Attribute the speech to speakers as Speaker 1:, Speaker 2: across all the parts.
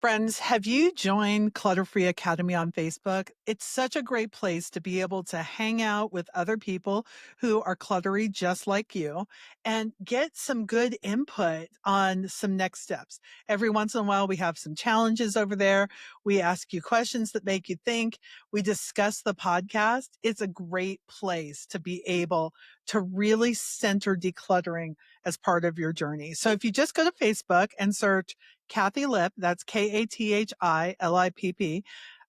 Speaker 1: Friends, have you joined Clutter Free Academy on Facebook? It's such a great place to be able to hang out with other people who are cluttery just like you and get some good input on some next steps. Every once in a while, we have some challenges over there. We ask you questions that make you think. We discuss the podcast. It's a great place to be able to really center decluttering as part of your journey. So if you just go to Facebook and search Kathi Lipp, that's KATHILIPP,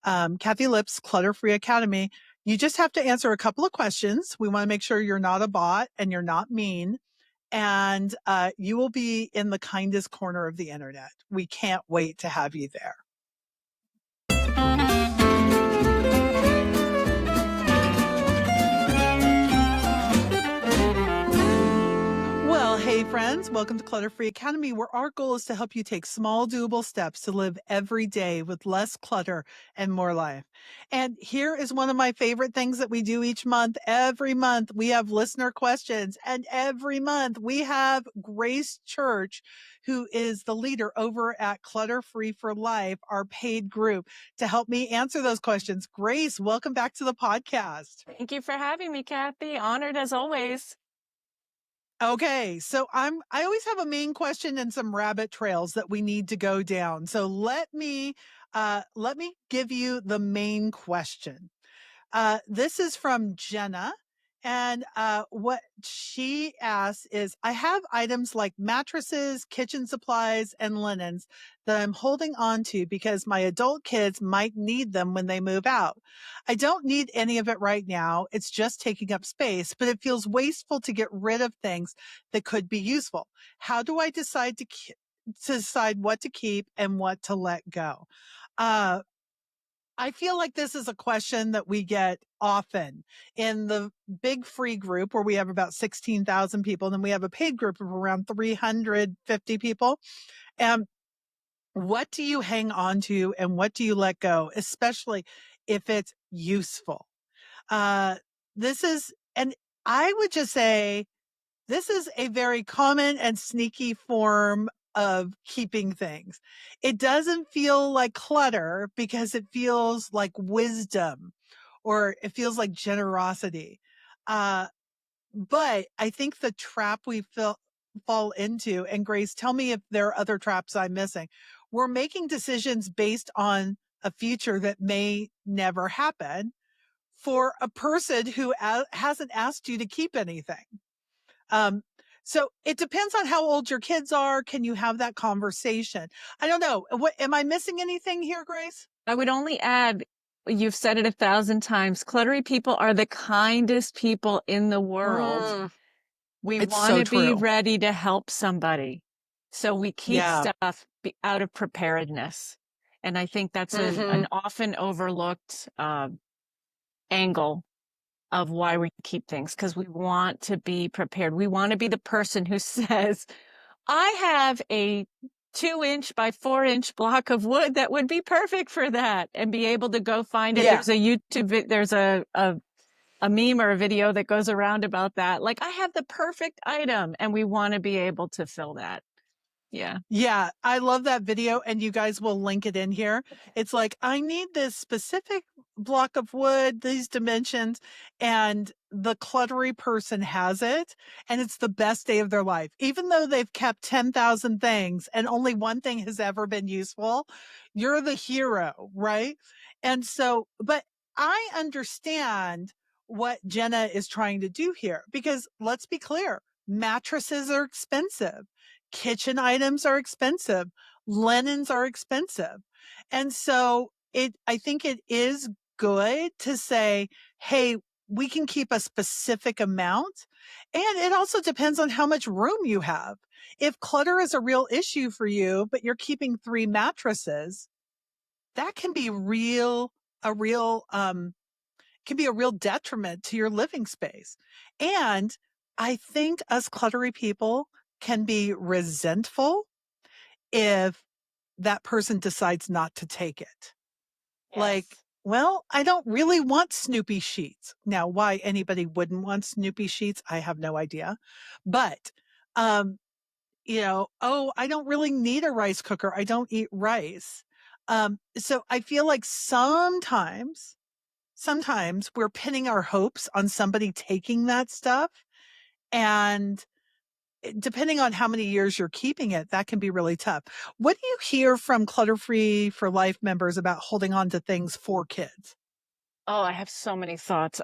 Speaker 1: Kathi Lipp's Clutter Free Academy. You just have to answer a couple of questions. We want to make sure you're not a bot and you're not mean. And you will be in the kindest corner of the internet. We can't wait to have you there. Well, hey friends, welcome to Clutter Free Academy, where our goal is to help you take small, doable steps to live every day with less clutter and more life. And here is one of my favorite things that we do each month. Every month we have listener questions, and every month we have Grace Church, who is the leader over at Clutter Free for Life, our paid group, to help me answer those questions. Grace, welcome back to the podcast.
Speaker 2: Thank you for having me, Kathi. Honored as always.
Speaker 1: Okay, so I always have a main question and some rabbit trails that we need to go down. So let me give you the main question. This is from Jenna. And what she asks is, I have items like mattresses, kitchen supplies, and linens that I'm holding on to because my adult kids might need them when they move out. I don't need any of it right now. It's just taking up space, but it feels wasteful to get rid of things that could be useful. How do I decide to decide what to keep and what to let go? Uh, I feel like this is a question that we get often in the big free group where we have about 16,000 people. And then we have a paid group of around 350 people. And what do you hang on to and what do you let go, especially if it's useful? Uh, and I would just say, this is a very common and sneaky form of keeping things. It doesn't feel like clutter because it feels like wisdom or it feels like generosity. Uh, but I think the trap we fall into, and Grace, tell me if there are other traps I'm missing. We're making decisions based on a future that may never happen for a person who hasn't asked you to keep anything. Um, so it depends on how old your kids are. Can you have that conversation? I don't know. What am I missing anything here, Grace?
Speaker 2: I would only add, you've said it 1,000 times, cluttery people are the kindest people in the world. We
Speaker 1: It's
Speaker 2: want
Speaker 1: so
Speaker 2: to be
Speaker 1: true.
Speaker 2: ready to help somebody. So we keep
Speaker 1: Yeah.
Speaker 2: stuff out of preparedness. And I think that's an often overlooked angle of why we keep things, because we want to be prepared. We want to be the person who says, I have a 2-inch by 4-inch block of wood that would be perfect for that, and be able to go find it.
Speaker 1: Yeah.
Speaker 2: There's a YouTube, there's a meme or a video that goes around about that. Like, I have the perfect item, and we want to be able to fill that. Yeah.
Speaker 1: Yeah. I love that video, and you guys will link it in here. It's like, I need this specific block of wood, these dimensions, and the cluttery person has it, and it's the best day of their life. Even though they've kept 10,000 things and only one thing has ever been useful, you're the hero, right? And so, but I understand what Jenna is trying to do here, because let's be clear, mattresses are expensive. Kitchen items are expensive. Linens are expensive. And so I think it is good to say, hey, we can keep a specific amount. And it also depends on how much room you have. If clutter is a real issue for you, but you're keeping 3 mattresses, that can be can be a real detriment to your living space. And I think us cluttery people can be resentful if that person decides not to take it. Like,
Speaker 2: Yes.
Speaker 1: well, I don't really want Snoopy sheets. Now, why anybody wouldn't want Snoopy sheets, I have no idea. But, oh, I don't really need a rice cooker. I don't eat rice. So I feel like sometimes we're pinning our hopes on somebody taking that stuff. And depending on how many years you're keeping it, that can be really tough. What do you hear from Clutter Free for Life members about holding on to things for kids?
Speaker 2: Oh, I have so many thoughts.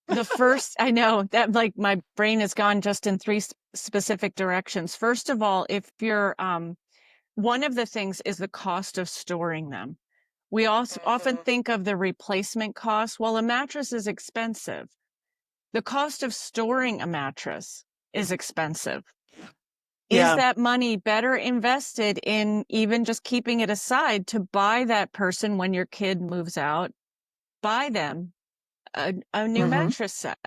Speaker 2: The first, I know that like my brain has gone just in three specific directions. First of all, if you're, one of the things is the cost of storing them. We also often
Speaker 1: Mhm.
Speaker 2: think of the replacement cost. Well, a mattress is expensive. The cost of storing a mattress is expensive. Is
Speaker 1: Yeah.
Speaker 2: that money better invested in even just keeping it aside to buy that person when your kid moves out, buy them a new
Speaker 1: Mhm.
Speaker 2: mattress set?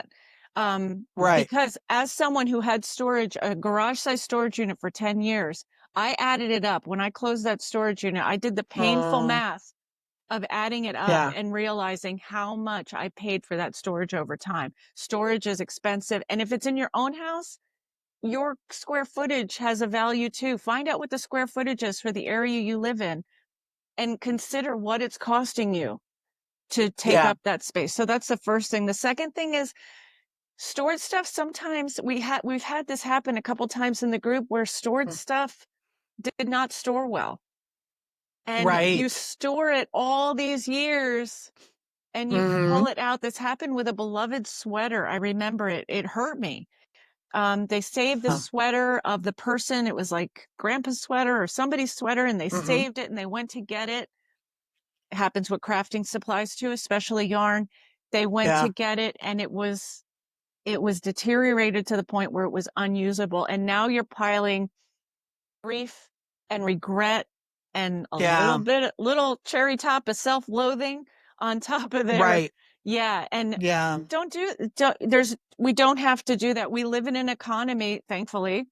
Speaker 1: Right.
Speaker 2: Because as someone who had storage, a garage size storage unit for 10 years, I added it up. When I closed that storage unit, I did the painful
Speaker 1: Mm,
Speaker 2: math of adding it up
Speaker 1: yeah.
Speaker 2: and realizing how much I paid for that storage over time. Storage is expensive. And if it's in your own house, your square footage has a value too. Find out what the square footage is for the area you live in and consider what it's costing you to take
Speaker 1: Yeah.
Speaker 2: up that space. So that's the first thing. The second thing is stored stuff. Sometimes we've had this happen a couple times in the group where stored
Speaker 1: Mm.
Speaker 2: stuff did not store well. And you
Speaker 1: Right.
Speaker 2: store it all these years and you
Speaker 1: Mhm.
Speaker 2: pull it out. This happened with a beloved sweater. I remember it. It hurt me. They saved the
Speaker 1: Huh.
Speaker 2: sweater of the person. It was like grandpa's sweater or somebody's sweater, and they
Speaker 1: Mhm.
Speaker 2: saved it and they went to get it. It happens with crafting supplies too, especially yarn. They went to
Speaker 1: Yeah.
Speaker 2: get it and it was deteriorated to the point where it was unusable. And now you're piling grief and regret and a
Speaker 1: Yeah.
Speaker 2: little cherry top of self-loathing on top of there.
Speaker 1: Right.
Speaker 2: Yeah. And
Speaker 1: Yeah.
Speaker 2: we don't have to do that. We live in an economy, thankfully.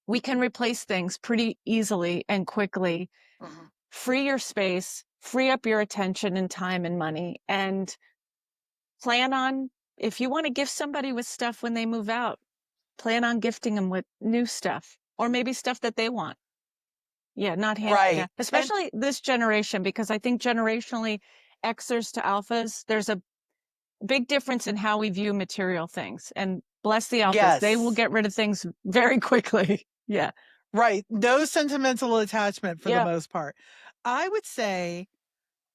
Speaker 2: We can replace things pretty easily and quickly.
Speaker 1: Mhm.
Speaker 2: Free your space, free up your attention and time and money, and plan on, if you want to gift somebody with stuff when they move out, plan on gifting them with new stuff or maybe stuff that they want. Yeah, not handing down,
Speaker 1: Right. And
Speaker 2: especially this generation, because I think generationally, Xers to alphas, there's a big difference in how we view material things. And bless the alphas, they will
Speaker 1: yes.
Speaker 2: get rid of things very quickly. Yeah.
Speaker 1: Right. No sentimental attachment for the
Speaker 2: Yeah.
Speaker 1: most part. I would say,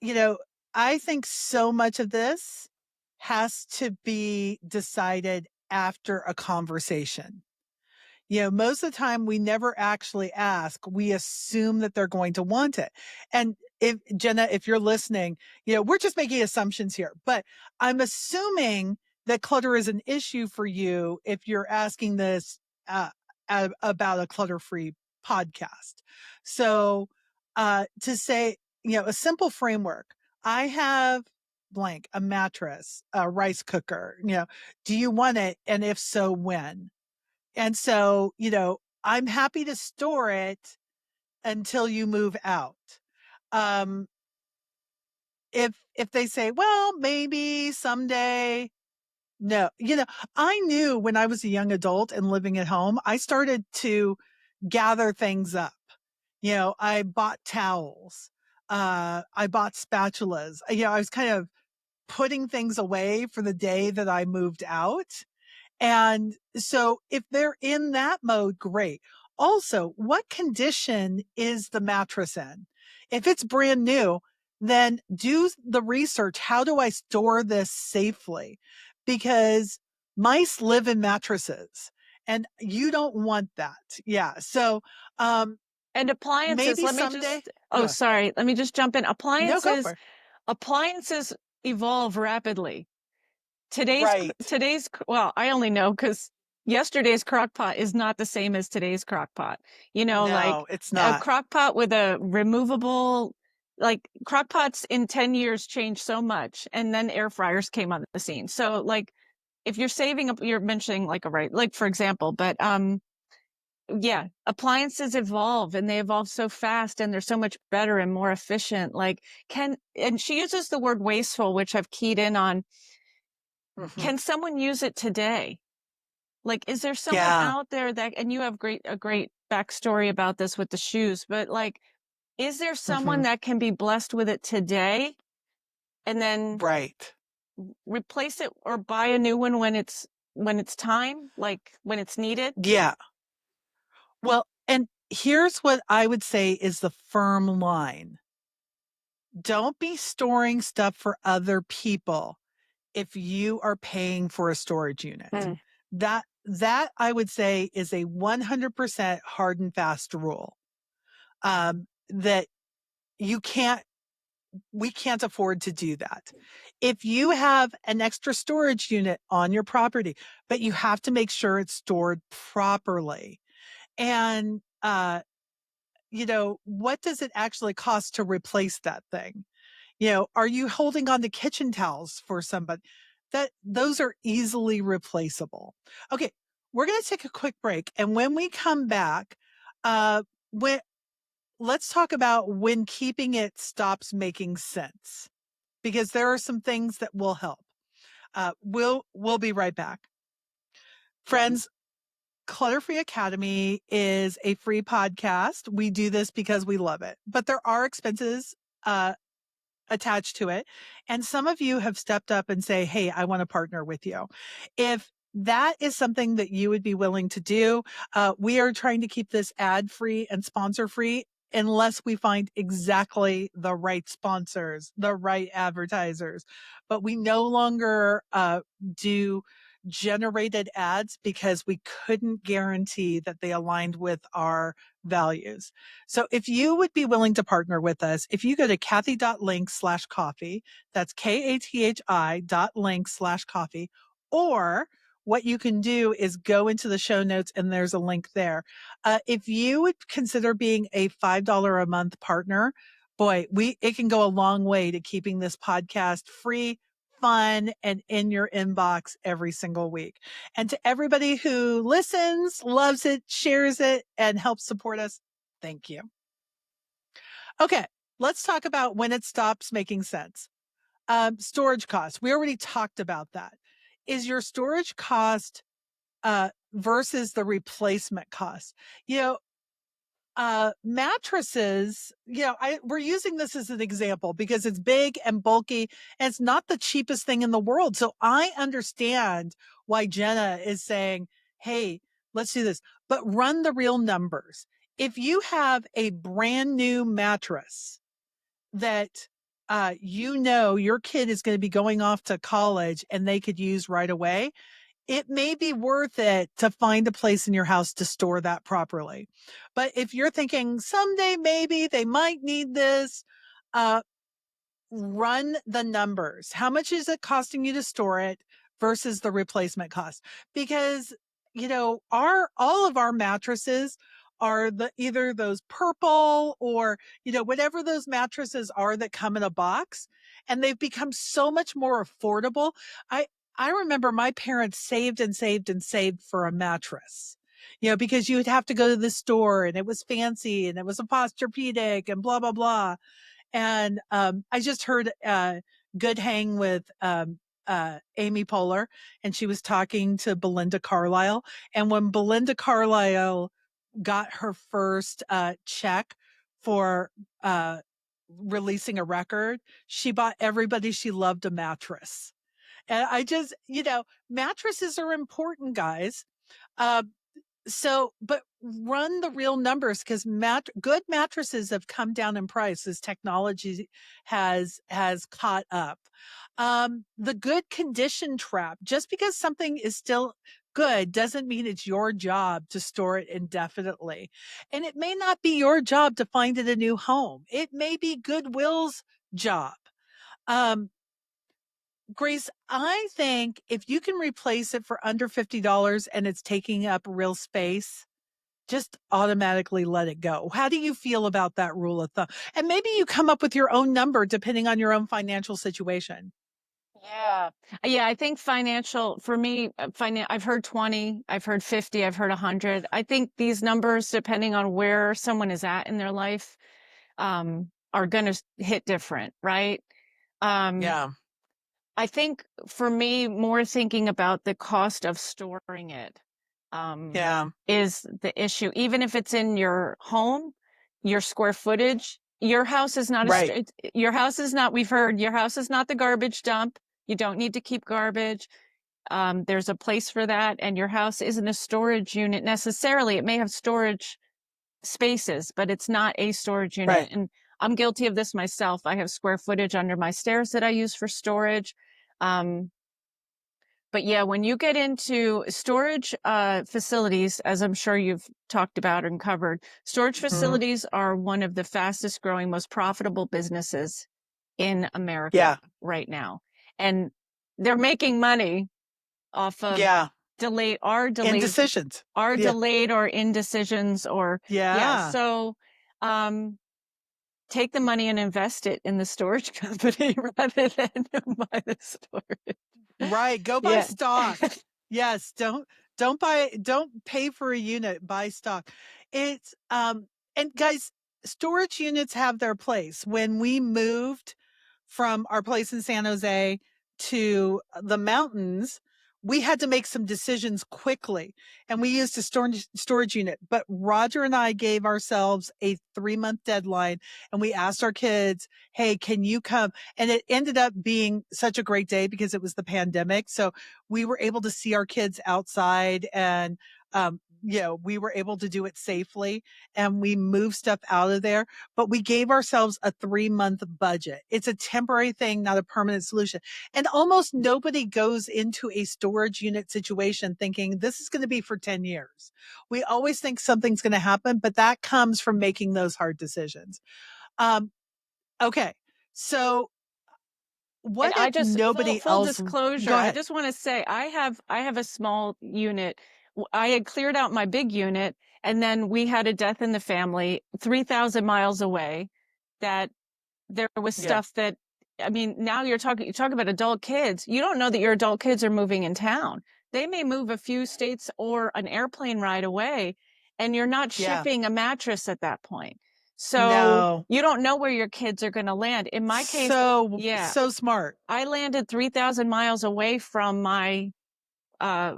Speaker 1: you know, I think so much of this has to be decided after a conversation. Most of the time we never actually ask. We assume that they're going to want it. And if Jenna, if you're listening, we're just making assumptions here, but I'm assuming that clutter is an issue for you if you're asking this uh, about a clutter free podcast. So, to say, a simple framework, I have blank, a mattress, a rice cooker, do you want it? And if so, when? And so, I'm happy to store it until you move out. Um, if they say, well, maybe someday, no, I knew when I was a young adult and living at home, I started to gather things up. I bought towels. I bought spatulas. I was kind of putting things away for the day that I moved out. And so if they're in that mode, great. Also, what condition is the mattress in? If it's brand new, then do the research. How do I store this safely? Because mice live in mattresses and you don't want that. Yeah. So,
Speaker 2: And appliances,
Speaker 1: maybe
Speaker 2: let me
Speaker 1: someday.
Speaker 2: just, oh,
Speaker 1: Yeah.
Speaker 2: sorry, let me just jump in.
Speaker 1: No, go for it.
Speaker 2: Appliances evolve rapidly.
Speaker 1: Right.
Speaker 2: Well, I only know because yesterday's crock pot is not the same as today's crock pot. Like
Speaker 1: No, it's
Speaker 2: a
Speaker 1: not.
Speaker 2: crock pot with a removable, like crock pots in 10 years changed so much. And then air fryers came on the scene. So like if you're saving up, you're mentioning like like for example, but yeah, appliances evolve and they evolve so fast and they're so much better and more efficient. And she uses the word wasteful, which I've keyed in on.
Speaker 1: Mhm.
Speaker 2: Can someone use it today? Like, is there someone
Speaker 1: Yeah.
Speaker 2: out there and you have a great backstory about this with the shoes, but like, is there someone
Speaker 1: Mhm.
Speaker 2: that can be blessed with it today and then
Speaker 1: Right.
Speaker 2: replace it or buy a new one when it's time, like when it's needed?
Speaker 1: Yeah. Well, and here's what I would say is the firm line. Don't be storing stuff for other people if you are paying for a storage unit.
Speaker 2: Mm.
Speaker 1: That I would say is a 100% hard and fast rule. That you can't we can't afford to do that. If you have an extra storage unit on your property, but you have to make sure it's stored properly. And what does it actually cost to replace that thing? Are you holding on to kitchen towels for somebody? Those are easily replaceable. Okay, we're going to take a quick break, and when we come back, uh, when let's talk about when keeping it stops making sense, because there are some things that will help. We'll be right back, friends. Clutter Free Academy is a free podcast. We do this because we love it, but there are expenses uh, attached to it. And some of you have stepped up and say, hey, I want to partner with you. If that is something that you would be willing to do, we are trying to keep this ad free and sponsor free unless we find exactly the right sponsors, the right advertisers. But we no longer do generated ads because we couldn't guarantee that they aligned with our values. So if you would be willing to partner with us, if you go to Kathi.link/coffee, that's KATHI.link/coffee, or what you can do is go into the show notes and there's a link there. If you would consider being a $5 a month partner, boy, it can go a long way to keeping this podcast free, fun, and in your inbox every single week. And to everybody who listens, loves it, shares it, and helps support us, thank you. Okay, let's talk about when it stops making sense. Storage costs. We already talked about that. Is your storage cost versus the replacement cost? You know, mattresses, we're using this as an example because it's big and bulky and it's not the cheapest thing in the world. So I understand why Jenna is saying, hey, let's do this, but run the real numbers. If you have a brand new mattress that your kid is going to be going off to college and they could use right away, it may be worth it to find a place in your house to store that properly. But if you're thinking someday maybe they might need this, uh, run the numbers. How much is it costing you to store it versus the replacement cost? Because, all of our mattresses are either those purple or, whatever those mattresses are that come in a box, and they've become so much more affordable. I remember my parents saved and saved and saved for a mattress. Because you would have to go to the store and it was fancy and it was a Posturepedic and blah, blah, blah. And I just heard Good Hang with Amy Poehler, and she was talking to Belinda Carlisle. And when Belinda Carlisle got her first check for releasing a record, she bought everybody she loved a mattress. And I just, mattresses are important, guys. Uh, but run the real numbers, because good mattresses have come down in price as technology has caught up. The good condition trap. Just because something is still good doesn't mean it's your job to store it indefinitely. And it may not be your job to find it a new home. It may be Goodwill's job. Um, Grace, I think if you can replace it for under $50 and it's taking up real space, just automatically let it go. How do you feel about that rule of thumb? And maybe you come up with your own number depending on your own financial situation.
Speaker 2: Yeah. Yeah, I think for me, I've heard 20, I've heard 50, I've heard 100. I think these numbers, depending on where someone is at in their life, are going to hit different, right? Um,
Speaker 1: Yeah.
Speaker 2: I think for me, more thinking about the cost of storing it,
Speaker 1: Yeah.
Speaker 2: is the issue. Even if it's in your home, your square footage, Your house is not
Speaker 1: Right.
Speaker 2: your house is not, we've heard, your house is not the garbage dump. You don't need to keep garbage. There's a place for that. And your house isn't a storage unit necessarily. It may have storage spaces, but it's not a storage unit.
Speaker 1: Right.
Speaker 2: And I'm guilty of this myself. I have square footage under my stairs that I use for storage. But yeah, when you get into storage facilities, as I'm sure you've talked about and covered, storage
Speaker 1: Mhm.
Speaker 2: facilities are one of the fastest growing, most profitable businesses in America
Speaker 1: Yeah.
Speaker 2: right now. And they're making money off of
Speaker 1: Yeah.
Speaker 2: delayed
Speaker 1: Indecisions.
Speaker 2: our
Speaker 1: Yeah.
Speaker 2: delayed or indecisions or yeah.
Speaker 1: Yeah.
Speaker 2: So take the money and invest it in the storage company rather than buy the storage.
Speaker 1: Right. Go buy
Speaker 2: Yeah.
Speaker 1: stock. Yes. Don't pay for a unit, buy stock. It's and guys, storage units have their place. When we moved from our place in San Jose to the mountains, we had to make some decisions quickly and we used a storage unit. But Roger and I gave ourselves a 3-month deadline and we asked our kids, hey, can you come? And it ended up being such a great day because it was the pandemic. So we were able to see our kids outside and, we were able to do it safely and we moved stuff out of there, but we gave ourselves a 3-month budget. It's a temporary thing, not a permanent solution. And almost nobody goes into a storage unit situation thinking this is going to be for 10 years. We always think something's going to happen, but that comes from making those hard decisions. Um, okay. So
Speaker 2: And
Speaker 1: what
Speaker 2: I
Speaker 1: if
Speaker 2: just
Speaker 1: nobody
Speaker 2: full
Speaker 1: else
Speaker 2: disclosure,
Speaker 1: go
Speaker 2: I
Speaker 1: ahead.
Speaker 2: just want to say I have a small unit. I had cleared out my big unit and then we had a death in the family 3,000 miles away that there was
Speaker 1: Yeah.
Speaker 2: stuff that I mean, now you talk about adult kids. You don't know that your adult kids are moving in town. They may move a few states or an airplane ride away, and you're not
Speaker 1: Yeah.
Speaker 2: shipping a mattress at that point. So
Speaker 1: No.
Speaker 2: you don't know where your kids are going to land. In my case, yeah,
Speaker 1: So smart.
Speaker 2: I landed 3,000 miles away from my uh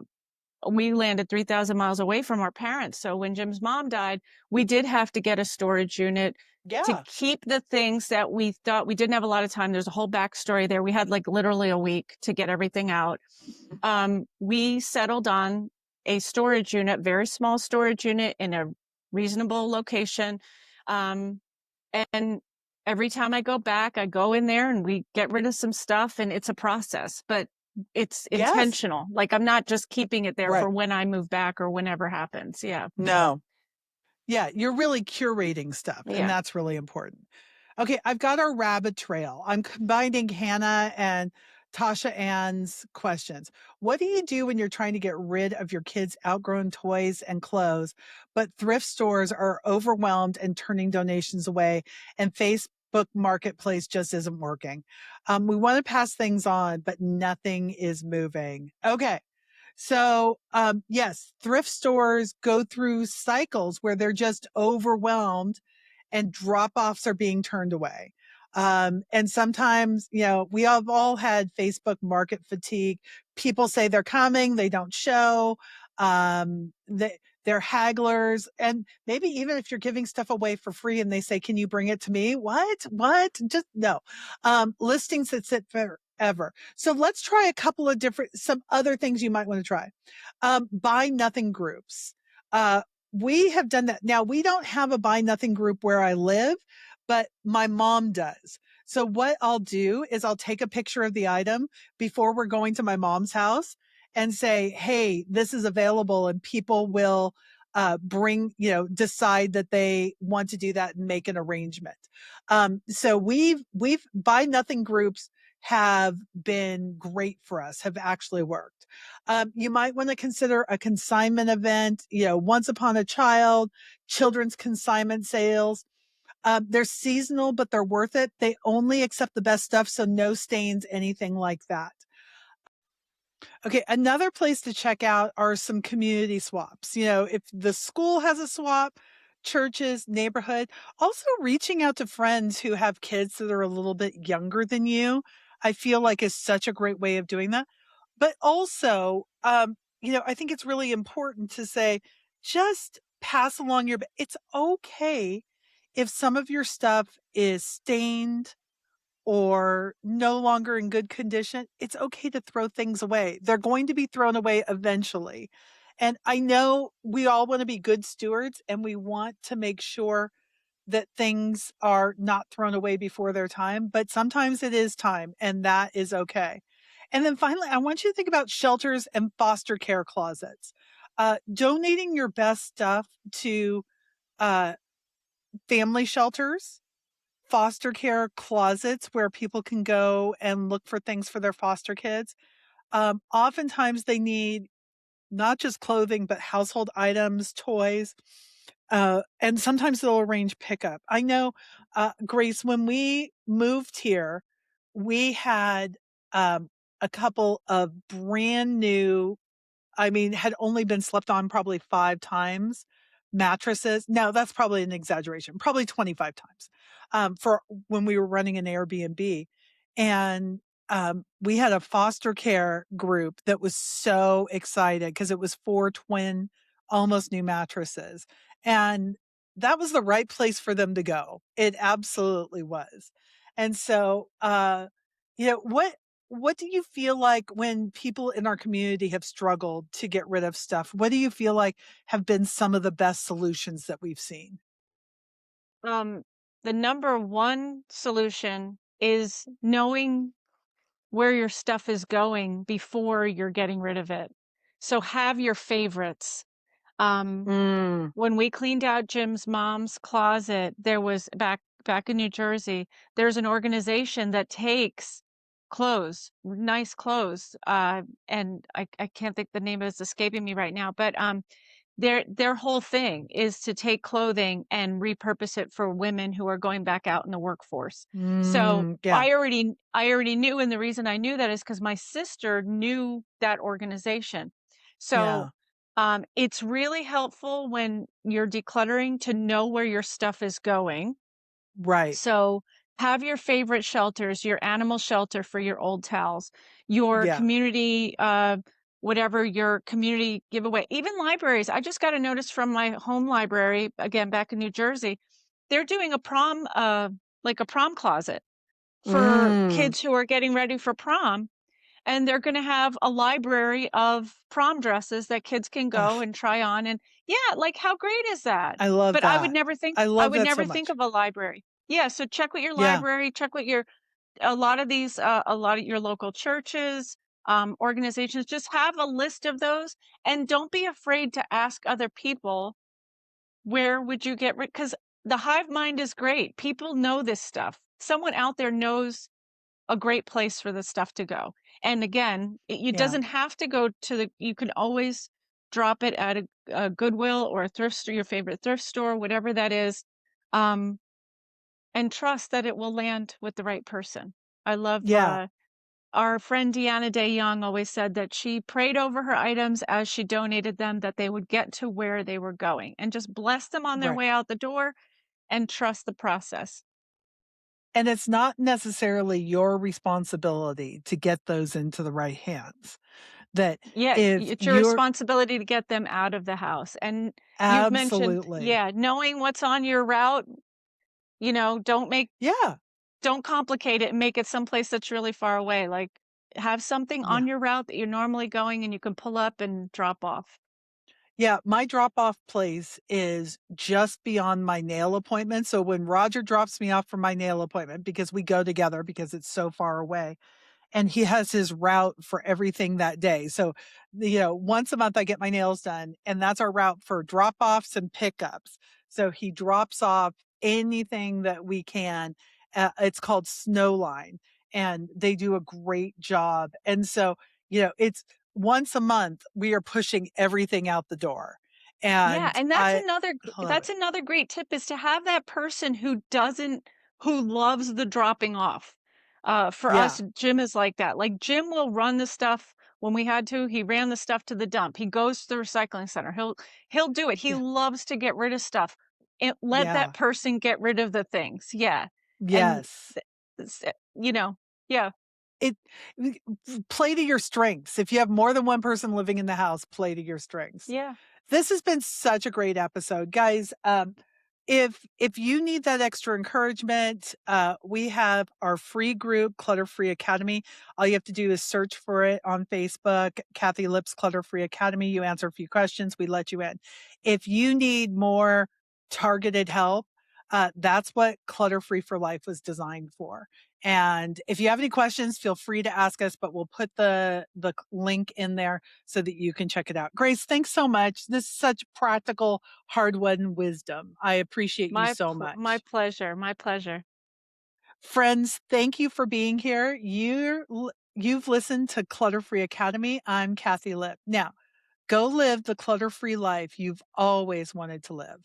Speaker 2: we landed 3,000 miles away from our parents. So when Jim's mom died, we did have to get a storage unit to
Speaker 1: Yeah.
Speaker 2: keep the things that we thought we didn't have a lot of time. There's a whole backstory there. We had like literally a week to get everything out. We settled on a storage unit, very small storage unit in a reasonable location. Um, and every time I go back, I go in there and we get rid of some stuff and it's a process, but it's
Speaker 1: Yes.
Speaker 2: intentional. Like I'm not just keeping it there
Speaker 1: Right.
Speaker 2: for when I move back or whenever happens. Yeah.
Speaker 1: No. Yeah, you're really curating stuff, and
Speaker 2: Yeah.
Speaker 1: that's really important. Okay, I've got our rabbit trail. I'm combining Hannah and Tasha Ann's questions. What do you do when you're trying to get rid of your kids' outgrown toys and clothes, but thrift stores are overwhelmed and turning donations away, and Facebook Marketplace just isn't working? We want to pass things on, but nothing is moving. Okay. So, yes, thrift stores go through cycles where they're just overwhelmed and drop offs are being turned away. And sometimes, we have all had Facebook market fatigue. People say they're coming, they don't show. They're hagglers. And maybe even if you're giving stuff away for free and they say, can you bring it to me? What? Just no. Listings that sit forever. So let's try some other things you might want to try. Buy nothing groups. Uh, we have done that. Now we don't have a buy nothing group where I live, but my mom does. So what I'll do is I'll take a picture of the item before we're going to my mom's house and say, hey, this is available, and people will decide that they want to do that and make an arrangement. So we've buy nothing groups have been great for us, have actually worked. You might want to consider a consignment event, once upon a child, children's consignment sales. They're seasonal, but they're worth it. They only accept the best stuff, so no stains, anything like that. Okay, another place to check out are some community swaps. If the school has a swap, churches, neighborhood, also reaching out to friends who have kids that are a little bit younger than you, I feel like is such a great way of doing that. But also, I think it's really important to say, just pass along it's okay if some of your stuff is stained or no longer in good condition, it's okay to throw things away. They're going to be thrown away eventually. And I know we all want to be good stewards and we want to make sure that things are not thrown away before their time, but sometimes it is time and that is okay. And then finally, I want you to think about shelters and foster care closets. Donating your best stuff to uh, family shelters, foster care closets where people can go and look for things for their foster kids. Oftentimes they need not just clothing, but household items, toys, and sometimes they'll arrange pickup. I know, Grace, when we moved here, we had a couple of brand new, I mean, had only been slept on probably 5 times, mattresses. Now, that's probably an exaggeration, probably 25 times, for when we were running an Airbnb. And, we had a foster care group that was so excited because it was 4 twin, almost new mattresses, and that was the right place for them to go. It absolutely was. And so, what do you feel like when people in our community have struggled to get rid of stuff? What do you feel like have been some of the best solutions that we've seen?
Speaker 2: Um, the number one solution is knowing where your stuff is going before you're getting rid of it. So have your favorites. Um,
Speaker 1: Mm,
Speaker 2: when we cleaned out Jim's mom's closet, there was back in New Jersey, there's an organization that takes clothes, nice clothes, and I can't think the name is escaping me right now, but their whole thing is to take clothing and repurpose it for women who are going back out in the workforce. So
Speaker 1: yeah,
Speaker 2: I already knew, and the reason I knew that is because my sister knew that organization. So
Speaker 1: yeah,
Speaker 2: it's really helpful when you're decluttering to know where your stuff is going.
Speaker 1: right.
Speaker 2: So have your favorite shelters, your animal shelter for your old towels, your
Speaker 1: Yeah.
Speaker 2: community, whatever your community giveaway, even libraries. I just got a notice from my home library, again, back in New Jersey. They're doing a prom, like a prom closet for
Speaker 1: Mm,
Speaker 2: kids who are getting ready for prom. And they're going to have a library of prom dresses that kids can go
Speaker 1: ugh,
Speaker 2: and try on. And yeah, like how great is that?
Speaker 1: I love
Speaker 2: But
Speaker 1: that. I
Speaker 2: I
Speaker 1: love
Speaker 2: would
Speaker 1: that so
Speaker 2: never think
Speaker 1: much.
Speaker 2: of a library. Yeah, so check with your
Speaker 1: Yeah,
Speaker 2: library, check with your a lot of your local churches, organizations. Just have a list of those, and don't be afraid to ask other people where would you get rid. Because the hive mind is great. People know this stuff. Someone out there knows a great place for the stuff to go. And again, it
Speaker 1: yeah,
Speaker 2: doesn't have to go to you can always drop it at a Goodwill or a thrift store, your favorite thrift store, whatever that is. Um, and trust that it will land with the right person. I love,
Speaker 1: yeah,
Speaker 2: our friend Deanna Day Young always said that she prayed over her items as she donated them, that they would get to where they were going, and just bless them on their
Speaker 1: right.
Speaker 2: way out the door and trust the process.
Speaker 1: And it's not necessarily your responsibility to get those into the right hands. That
Speaker 2: Yeah,
Speaker 1: if
Speaker 2: it's your
Speaker 1: you're
Speaker 2: responsibility to get them out of the house. And you've mentioned,
Speaker 1: absolutely.
Speaker 2: yeah, knowing what's on your route,
Speaker 1: Yeah,
Speaker 2: don't complicate it and make it someplace that's really far away. Like, have something
Speaker 1: yeah.
Speaker 2: on your route that you're normally going and you can pull up and drop off.
Speaker 1: Yeah, my drop-off place is just beyond my nail appointment, so when Roger drops me off for my nail appointment, because we go together because it's so far away, and he has his route for everything that day. So, once a month I get my nails done, and that's our route for drop-offs and pickups. So he drops off anything that we can. It's called Snowline, and they do a great job. And so, it's once a month we are pushing everything out the door,
Speaker 2: Yeah,
Speaker 1: and
Speaker 2: and
Speaker 1: I love
Speaker 2: that's
Speaker 1: it.
Speaker 2: another great tip is to have that person who loves the dropping off. For
Speaker 1: Yeah,
Speaker 2: us, Jim is like that. Like Jim will run the stuff when we had to. He ran the stuff to the dump. He goes to the recycling center. He'll do it. He
Speaker 1: yeah,
Speaker 2: loves to get rid of stuff. And let that
Speaker 1: yeah,
Speaker 2: person get rid of the things. Yeah. And
Speaker 1: yes.
Speaker 2: s- you know, yeah.
Speaker 1: It play to your strengths. If you have more than one person living in the house, play to your strengths.
Speaker 2: Yeah.
Speaker 1: This has been such a great episode. Guys, if you need that extra encouragement, we have our free group, Clutter Free Academy. All you have to do is search for it on Facebook, Kathi Lipp's Clutter Free Academy. You answer a few questions, we let you in. If you need more targeted help, that's what Clutter Free for Life was designed for. And if you have any questions, feel free to ask us, but we'll put the link in there so that you can check it out. Grace, thanks so much. This is such practical, hard-won wisdom. I appreciate you so
Speaker 2: My
Speaker 1: much.
Speaker 2: pleasure, my pleasure.
Speaker 1: Friends, thank you for being here. You've listened to Clutter Free Academy. I'm Kathi Lipp. Now, go live the clutter-free life you've always wanted to live.